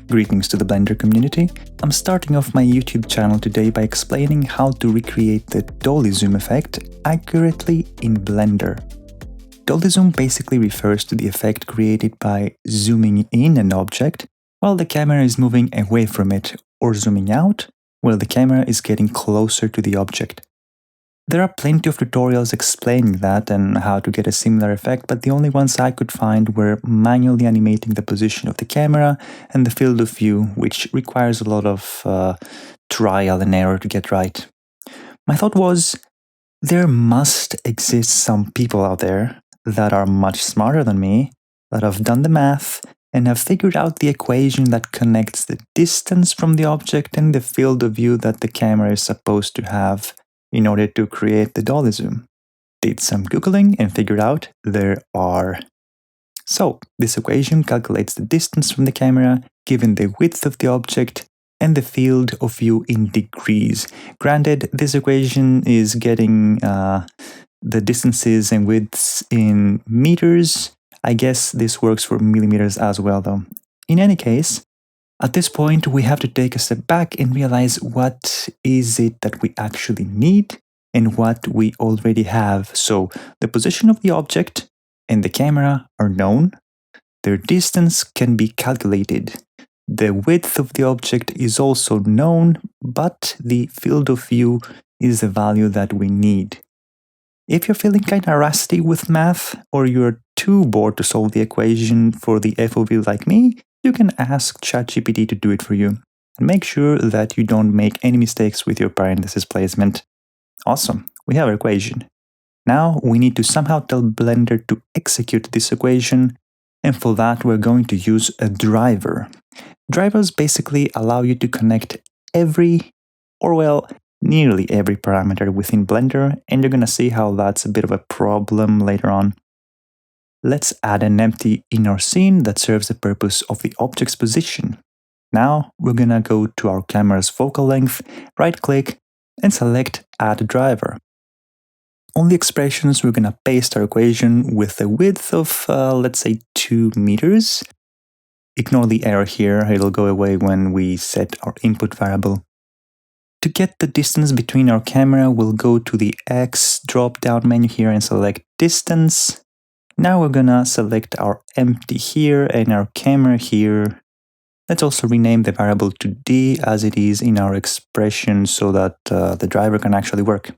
Greetings to the Blender community. I'm starting off my YouTube channel today by explaining how to recreate the Dolly zoom effect accurately in Blender. Dolly zoom basically refers to the effect created by zooming in an object while the camera is moving away from it, or zooming out while the camera is getting closer to the object. There are plenty of tutorials explaining that and how to get a similar effect, but the only ones I could find were manually animating the position of the camera and the field of view, which requires a lot of trial and error to get right. My thought was, there must exist some people out there that are much smarter than me, that have done the math, and have figured out the equation that connects the distance from the object and the field of view that the camera is supposed to have in order to create the Dolly zoom. Did some Googling and figured out there are. So, this equation calculates the distance from the camera given the width of the object and the field of view in degrees. Granted, this equation is getting the distances and widths in meters. I guess this works for millimeters as well though. In any case, at this point, we have to take a step back and realize what is it that we actually need and what we already have. So the position of the object and the camera are known. Their distance can be calculated. The width of the object is also known, but the field of view is the value that we need. If you're feeling kind of rusty with math, or you're too bored to solve the equation for the FOV like me, you can ask ChatGPT to do it for you. And make sure that you don't make any mistakes with your parenthesis placement. Awesome, we have our equation. Now we need to somehow tell Blender to execute this equation, and for that we're going to use a driver. Drivers basically allow you to connect nearly every parameter within Blender, and you're gonna see how that's a bit of a problem later on. Let's add an empty in our scene that serves the purpose of the object's position. Now we're gonna go to our camera's focal length, right-click, and select Add Driver. On the expressions, we're gonna paste our equation with a width of, let's say, 2 meters. Ignore the error here, it'll go away when we set our input variable. To get the distance between our camera, we'll go to the X drop-down menu here and select Distance. Now we're gonna select our empty here and our camera here. Let's also rename the variable to D as it is in our expression so that the driver can actually work.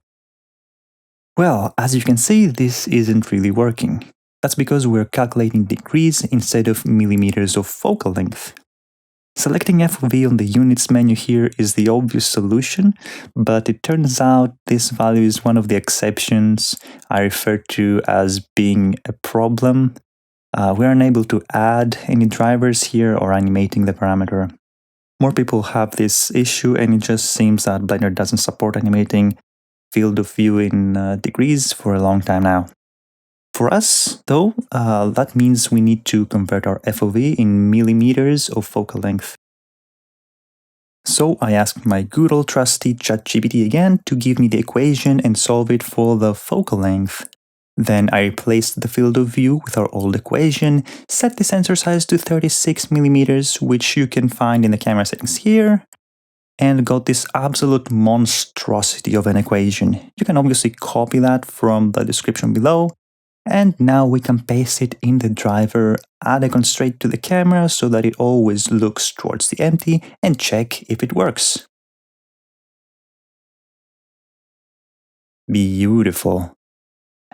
Well, as you can see, this isn't really working. That's because we're calculating degrees instead of millimeters of focal length. Selecting FOV on the units menu here is the obvious solution, but it turns out this value is one of the exceptions I refer to as being a problem. We're unable to add any drivers here or animating the parameter. More people have this issue, and it just seems that Blender doesn't support animating field of view in degrees for a long time now. For us, though, that means we need to convert our FOV in millimeters of focal length. So I asked my good old trusty ChatGPT again to give me the equation and solve it for the focal length. Then I replaced the field of view with our old equation, set the sensor size to 36 millimeters, which you can find in the camera settings here, and got this absolute monstrosity of an equation. You can obviously copy that from the description below. And now we can paste it in the driver, add a constraint to the camera so that it always looks towards the empty, and check if it works. Beautiful.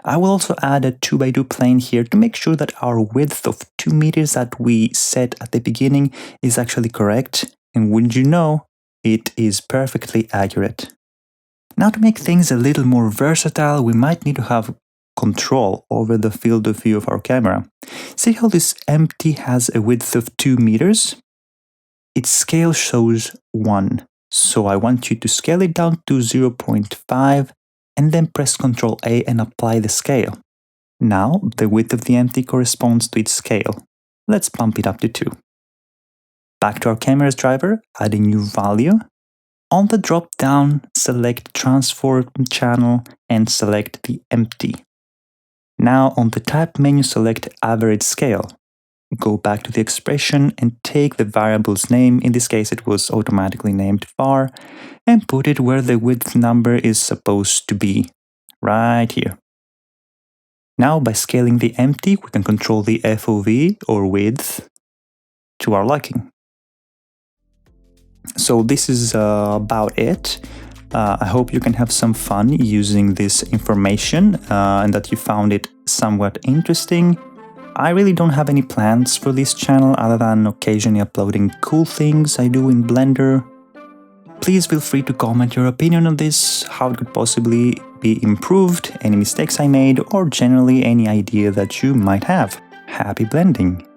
I will also add a 2x2 plane here to make sure that our width of 2 meters that we set at the beginning is actually correct, and wouldn't you know, it is perfectly accurate. Now to make things a little more versatile, we might need to have control over the field of view of our camera. See how this empty has a width of 2 meters? Its scale shows 1, so I want you to scale it down to 0.5 and then press Ctrl A and apply the scale. Now the width of the empty corresponds to its scale. Let's bump it up to 2. Back to our camera's driver, add a new value. On the drop-down, select Transform Channel and select the empty. Now on the Type menu, select Average Scale. go back to the expression and take the variable's name, in this case it was automatically named var, and put it where the width number is supposed to be, right here. Now by scaling the empty, we can control the FOV, or width, to our liking. So this is about it. I hope you can have some fun using this information and that you found it somewhat interesting. I really don't have any plans for this channel other than occasionally uploading cool things I do in Blender. Please feel free to comment your opinion on this, how it could possibly be improved, any mistakes I made, or generally any idea that you might have. Happy blending!